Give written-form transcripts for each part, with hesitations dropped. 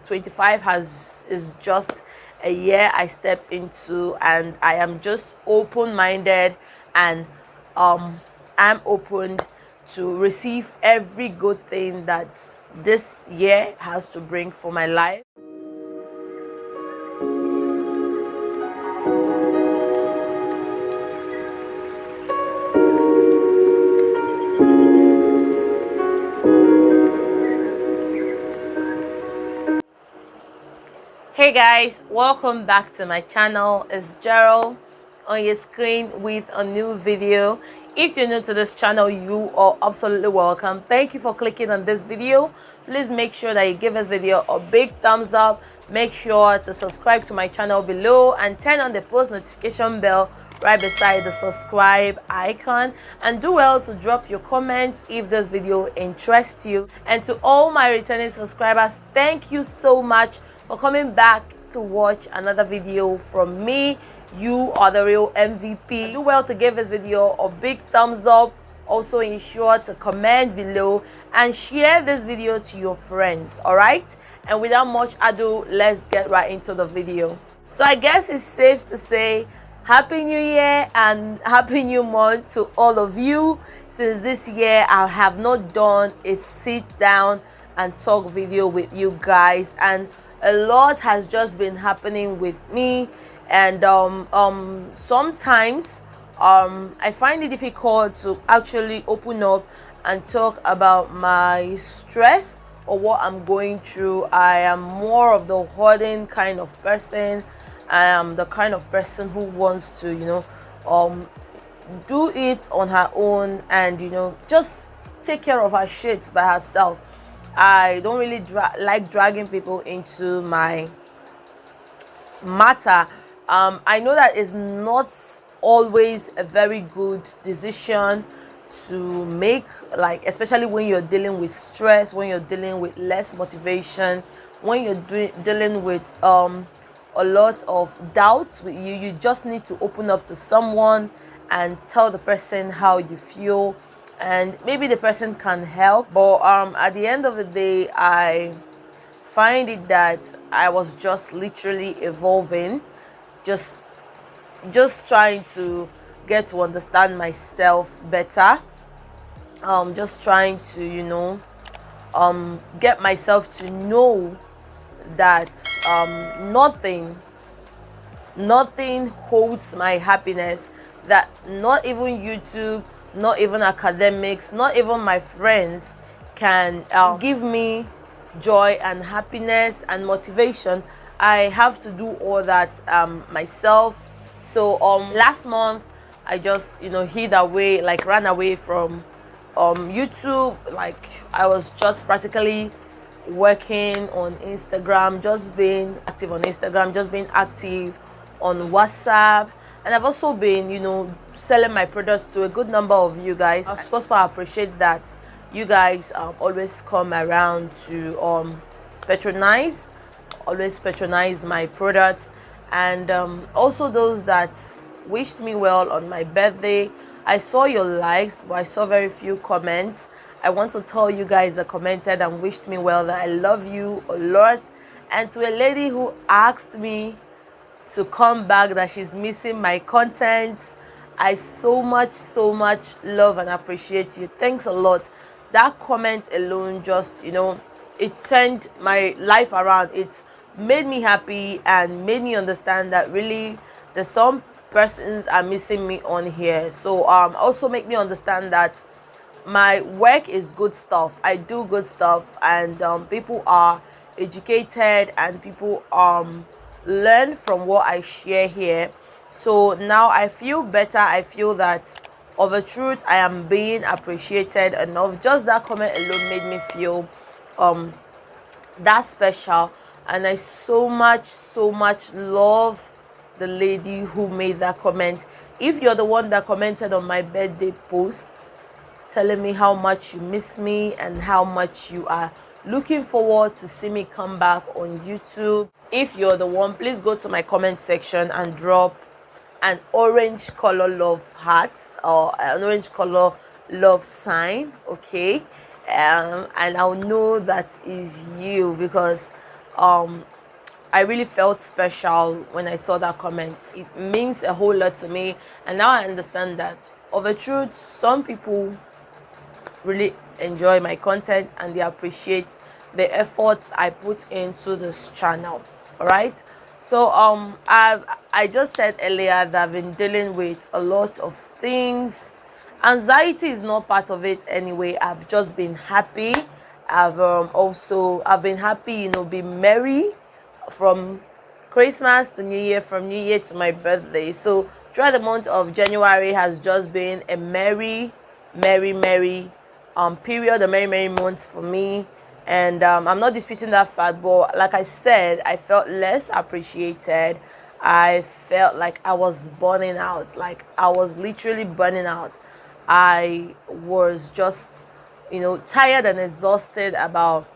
25 is just a year I stepped into, and I am just open-minded, and I'm open to receive every good thing that this year has to bring for my life. Hey guys, welcome back to my channel. It's Jereel on your screen with a new video. If you're new to this channel, you are absolutely welcome. Thank you for clicking on this video. Please make sure that you give this video a big thumbs up. Make sure to subscribe to my channel below and turn on the post notification bell right beside the subscribe icon, and do well to drop your comments if this video interests you. And to all my returning subscribers, thank you so much for coming back to watch another video from me. You are the real MVP. Do well to give this video a big thumbs up. Also ensure to comment below and share this video to your friends. All right, and without much ado, let's get right into the video. So I guess it's safe to say Happy New Year and Happy New Month to all of you. Since this year I have not done a sit down and talk video with you guys, and a lot has just been happening with me, and sometimes I find it difficult to actually open up and talk about my stress or what I'm going through. I am more of the hoarding kind of person. I am the kind of person who wants to, do it on her own and, just take care of her shit by herself. I don't really like dragging people into my matter. I know that is not always a very good decision to make, like especially when you're dealing with stress, when you're dealing with less motivation, when you're dealing with a lot of doubts with you. You just need to open up to someone and tell the person how you feel, and maybe the person can help. But at the end of the day, I find it that I was just literally evolving, just trying to get to understand myself better, just trying to get myself to know that nothing holds my happiness, that not even YouTube, not even academics, not even my friends can give me joy and happiness and motivation. I have to do all that myself. So last month I just ran away from YouTube. Like, I was just practically working on Instagram, just being active on Instagram, just being active on WhatsApp. And I've also been, selling my products to a good number of you guys. First of all, I appreciate that you guys always come around to patronize my products. And also those that wished me well on my birthday. I saw your likes, but I saw very few comments. I want to tell you guys that commented and wished me well that I love you a lot. And to a lady who asked me to come back, that she's missing my content, I so much love and appreciate you. Thanks a lot. That comment alone just, it turned my life around. It made me happy and made me understand that really there's some persons are missing me on here. So also make me understand that my work is good stuff. I do good stuff, and people are educated and people learn from what I share here. So now I feel better. I feel that of a truth I am being appreciated enough. Just that comment alone made me feel that special, and I so much love the lady who made that comment. If you're the one that commented on my birthday post telling me how much you miss me and how much you are looking forward to see me come back on YouTube, if you're the one, please go to my comment section and drop an orange color love heart or an orange color love sign, okay? And I'll know that is you, because I really felt special when I saw that comment. It means a whole lot to me, and now I understand that of a truth, some people really enjoy my content and they appreciate the efforts I put into this channel. All right. So I just said earlier that I've been dealing with a lot of things. Anxiety is not part of it anyway. I've just been happy. I've been happy, you know, be merry from Christmas to New Year, from New Year to my birthday. So throughout the month of January has just been a merry period, a merry month for me. And I'm not disputing that fact, but like I said, I felt less appreciated. I felt like I was burning out, like I was literally burning out. I was just, you know, tired and exhausted about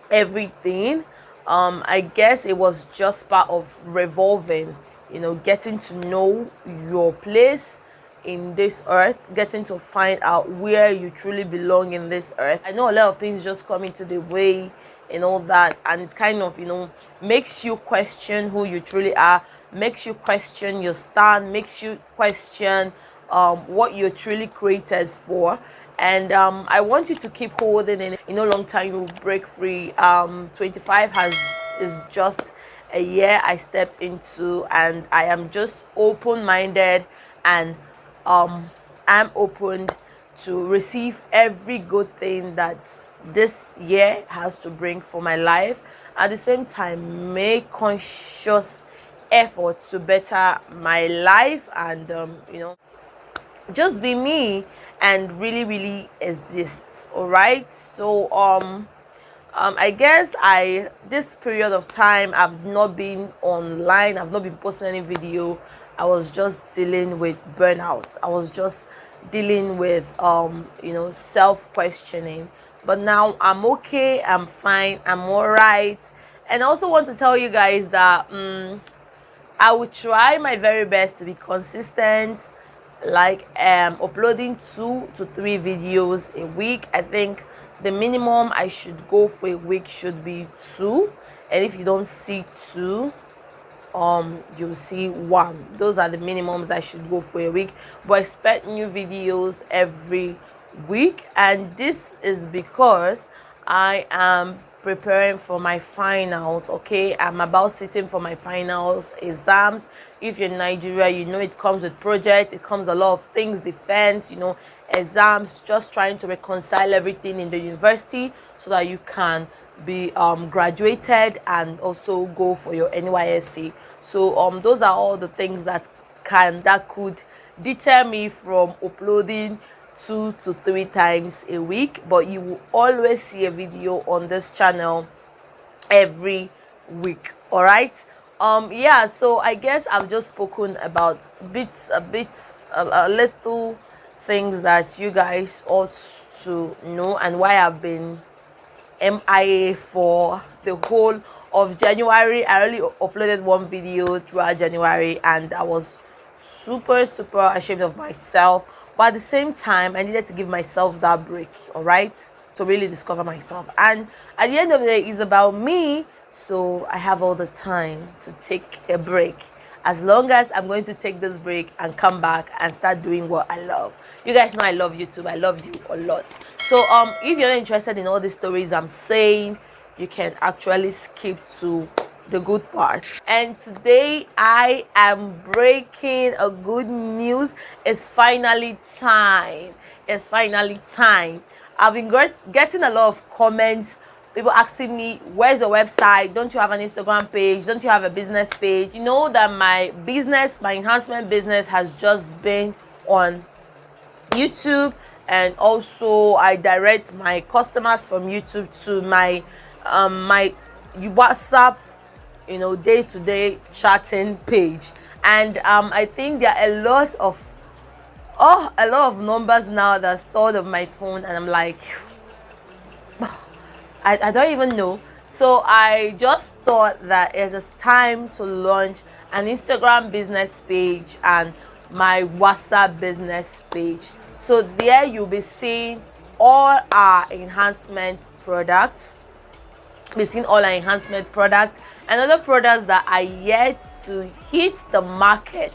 everything. I guess it was just part of revolving, you know, getting to know your place in this earth, getting to find out where you truly belong in this earth. I know a lot of things just come into the way and all that, and it's kind of, you know, makes you question who you truly are, makes you question your stand, makes you question what you're truly created for. And I want you to keep holding in. In no long time you will break free. 25 is just a year I stepped into, and I am just open-minded, and I'm open to receive every good thing that this year has to bring for my life. At the same time, make conscious efforts to better my life, and you know, just be me and really exist. All right. So I guess this period of time I've not been online, I've not been posting any video. I was just dealing with burnout. I was just dealing with you know, self-questioning. But now I'm okay, I'm fine, I'm all right. And I also want to tell you guys that I will try my very best to be consistent, like uploading 2 to 3 videos a week. I think the minimum I should go for a week should be 2, and if you don't see 2, you'll see 1. Those are the minimums I should go for a week, but expect new videos every week. And this is because I am preparing for my finals. Okay, I'm about sitting for my finals exams. If you're in Nigeria, you know it comes with projects, it comes a lot of things, defense, you know, exams, just trying to reconcile everything in the university so that you can be graduated and also go for your NYSC. So those are all the things that could deter me from uploading 2 to 3 times a week, but you will always see a video on this channel every week. All right. Yeah, so I guess I've just spoken about a little things that you guys ought to know, and why I've been MIA for the whole of January. I only uploaded 1 video throughout January, and I was super ashamed of myself, but at the same time I needed to give myself that break, all right, to really discover myself. And at the end of the day, it's about me, so I have all the time to take a break, as long as I'm going to take this break and come back and start doing what I love. You guys know I love YouTube. I love you a lot. So if you're not interested in all these stories I'm saying, you can actually skip to the good part. And today I am breaking a good news. It's finally time. It's finally time. I've been getting a lot of comments, people asking me, where's your website? Don't you have an Instagram page? Don't you have a business page? You know that my enhancement business has just been on YouTube, and also I direct my customers from YouTube to my my WhatsApp, you know, day-to-day chatting page. And I think there are a lot of numbers now that's stored on my phone, and I'm like, I don't even know. So I just thought that it is time to launch an Instagram business page and my WhatsApp business page. So there you'll be seeing all our enhancement products, be seeing all our enhancement products and other products that are yet to hit the market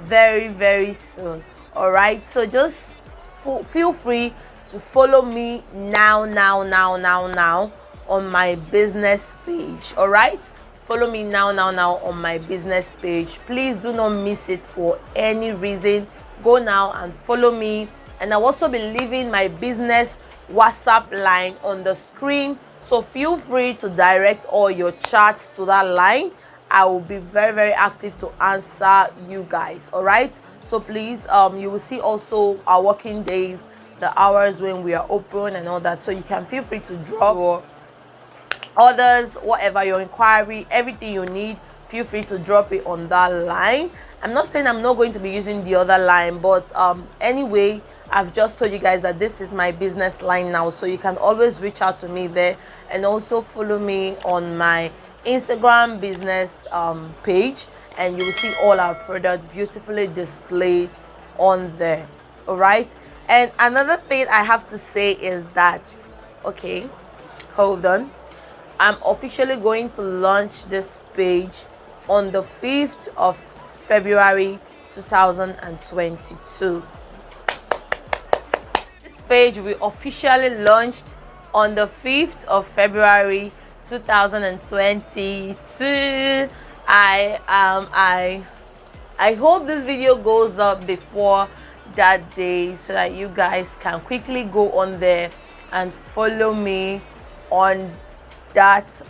very, very soon. All right, so just feel free to follow me now on my business page. All right, follow me now on my business page. Please do not miss it for any reason. Go now and follow me, and I'll also be leaving my business WhatsApp line on the screen, so feel free to direct all your chats to that line. I will be very, very active to answer you guys. All right, so please, you will see also our working days, the hours when we are open and all that, so you can feel free to drop your orders, whatever your inquiry, everything you need, feel free to drop it on that line. I'm not saying I'm not going to be using the other line, but anyway, I've just told you guys that this is my business line now, so you can always reach out to me there, and also follow me on my Instagram business page, and you will see all our products beautifully displayed on there. All right, and another thing I have to say is that, okay, hold on, I'm officially going to launch this page on the 5th of February 2022. This page will be officially launched on the 5th of February 2022. I hope this video goes up before that day, so that you guys can quickly go on there and follow me on that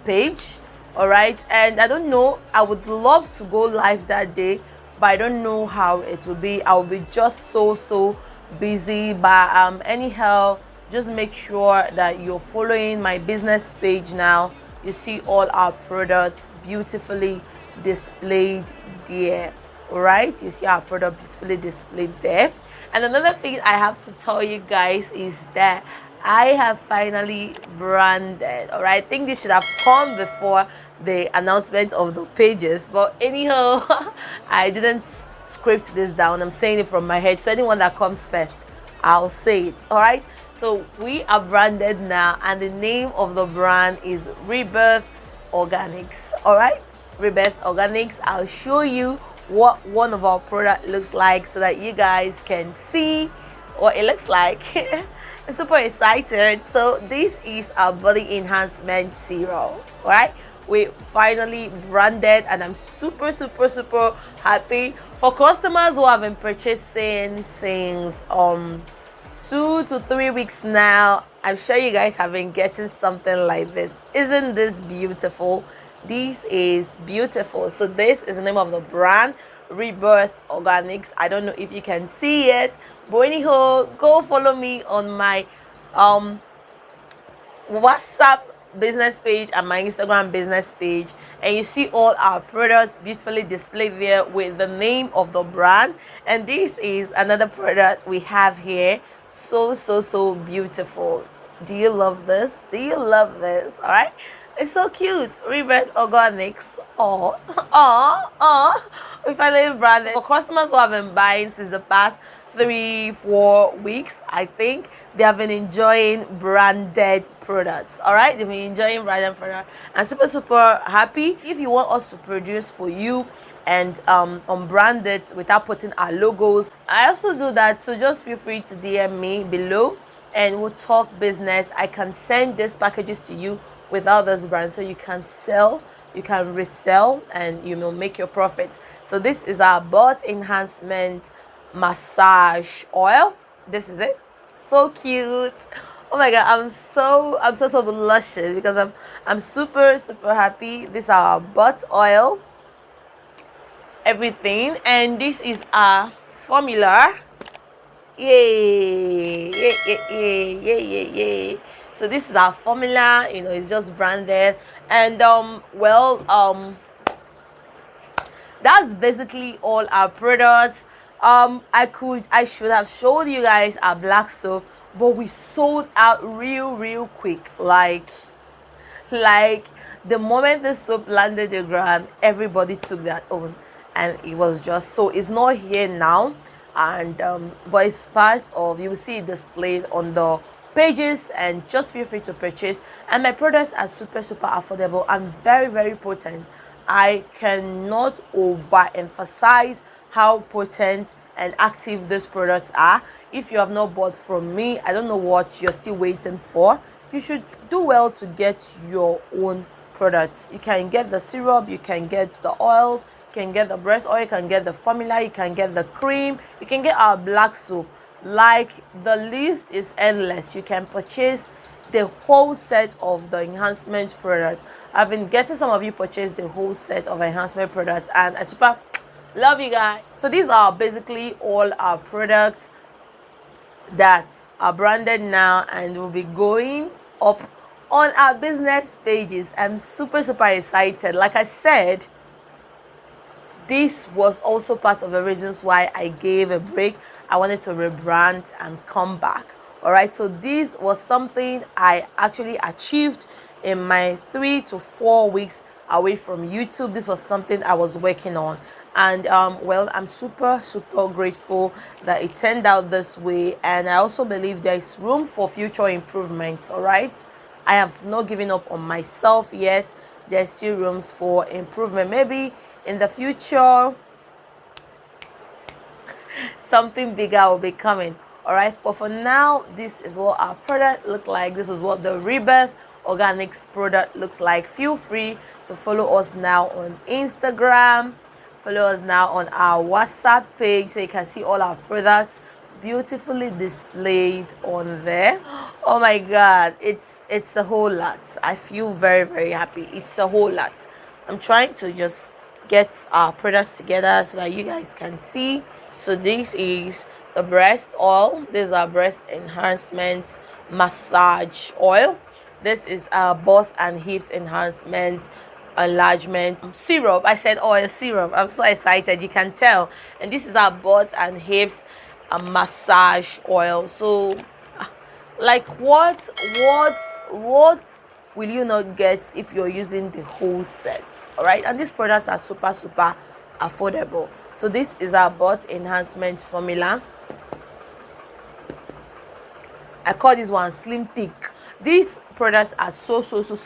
page. All right, and I don't know, I would love to go live that day, but I don't know how it will be. I'll be just so busy, but anyhow, just make sure that you're following my business page now. You see all our products beautifully displayed there. All right, you see our product beautifully displayed there. And another thing I have to tell you guys is that I have finally branded. All right, I think this should have come before the announcement of the pages, but anyhow, I didn't script this down. I'm saying it from my head, so anyone that comes first, I'll say it. All right, so we are branded now, and the name of the brand is Rebirth Organics. All right, Rebirth Organics. I'll show you what one of our product looks like, so that you guys can see what it looks like. I'm super excited. So this is our body enhancement serum. All right, we finally branded, and I'm super happy. For customers who have been purchasing since 2 to 3 weeks now, I'm sure you guys have been getting something like this. Isn't this beautiful? This is beautiful. So this is the name of the brand, Rebirth Organics. I don't know if you can see it, but anyhow, go follow me on my WhatsApp business page and my Instagram business page, and you see all our products beautifully displayed there with the name of the brand. And this is another product we have here, so beautiful. Do you love this? Do you love this? All right, it's so cute. Rebirth Organics. Oh, we finally branded. For customers who have been buying since the past 3-4 weeks, I think they have been enjoying branded products. All right, they've been enjoying branded products, and super happy. If you want us to produce for you and unbrand it without putting our logos, I also do that, so just feel free to DM me below and we'll talk business. I can send these packages to you without this brand, so you can sell, you can resell, and you will make your profits. So this is our butt enhancement massage oil. This is it. So cute. Oh my god, I'm so blushing because I'm super happy. This is our butt oil, everything, and this is our formula. Yay. So this is our formula, you know, it's just branded, and that's basically all our products. I should have showed you guys our black soap, but we sold out real quick. Like the moment the soap landed the ground, everybody took their own, and it was just, so it's not here now, and but it's part of, you will see it displayed on the pages, and just feel free to purchase. And my products are super affordable and very potent. I cannot overemphasize how potent and active these products are. If you have not bought from me, I don't know what you're still waiting for. You should do well to get your own products. You can get the syrup, you can get the oils, you can get the breast oil, you can get the formula, you can get the cream, you can get our black soap. Like, the list is endless. You can purchase the whole set of the enhancement products. I've been getting some of you purchase the whole set of enhancement products, and I super love you guys. So these are basically all our products that are branded now and will be going up on our business pages. I'm super excited. Like I said, this was also part of the reasons why I gave a break. I wanted to rebrand and come back. All right, so this was something I actually achieved in my 3 to 4 weeks away from YouTube. This was something I was working on, and well, I'm super grateful that it turned out this way. And I also believe there is room for future improvements. All right, I have not given up on myself yet. There's still rooms for improvement. Maybe in the future something bigger will be coming. All right, but for now, this is what our product look like. This is what the Rebirth Organics product looks like. Feel free to follow us now on Instagram, follow us now on our WhatsApp page, so you can see all our products beautifully displayed on there. Oh my god, it's a whole lot. I feel very happy. It's a whole lot. I'm trying to just get our products together so that you guys can see. So this is the breast oil. This is our breast enhancement massage oil. This is our butt and hips enhancement enlargement syrup. I said oil, syrup. I'm so excited, you can tell. And this is our butt and hips massage oil. So like, what will you not get if you're using the whole set? All right, and these products are super affordable. So this is our butt enhancement formula. I call this one slim thick. These products are so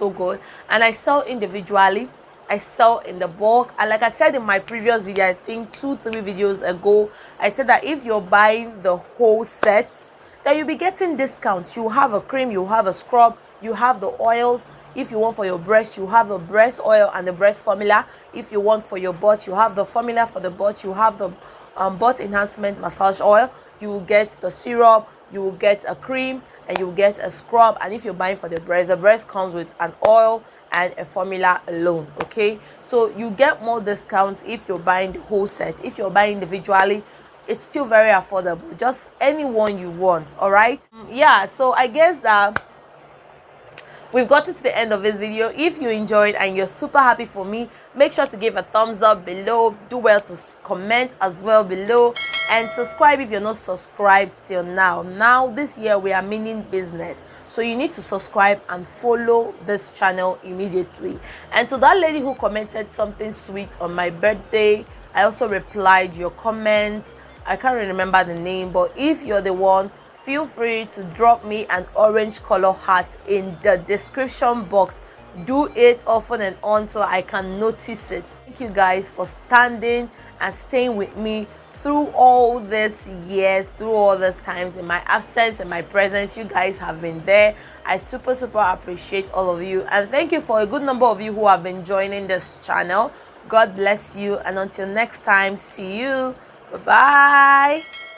good, and I sell individually, I sell in the bulk. And like I said in my previous video, I think 2-3 videos ago, I said that if you're buying the whole set, that you'll be getting discounts. You have a cream, you have a scrub, you have the oils. If you want for your breast, you have the breast oil and the breast formula. If you want for your butt, you have the formula for the butt. You have the butt enhancement massage oil. You will get the syrup, you will get a cream, and you will get a scrub. And if you're buying for the breast comes with an oil and a formula alone. Okay, so you get more discounts if you're buying the whole set. If you're buying individually, it's still very affordable. Just any one you want. All right, yeah, so I guess that we've gotten to the end of this video. If you enjoyed and you're super happy for me, make sure to give a thumbs up below. Do well to comment as well below, and subscribe if you're not subscribed till now. This year we are meaning business, so you need to subscribe and follow this channel immediately. And to that lady who commented something sweet on my birthday, I also replied your comments. I can't remember the name, but if you're the one, feel free to drop me an orange color heart in the description box. Do it often and on so I can notice it. Thank you guys for standing and staying with me through all these years, through all these times, in my absence and my presence. You guys have been there. I super appreciate all of you, and thank you for a good number of you who have been joining this channel. God bless you, and until next time, see you. Bye bye.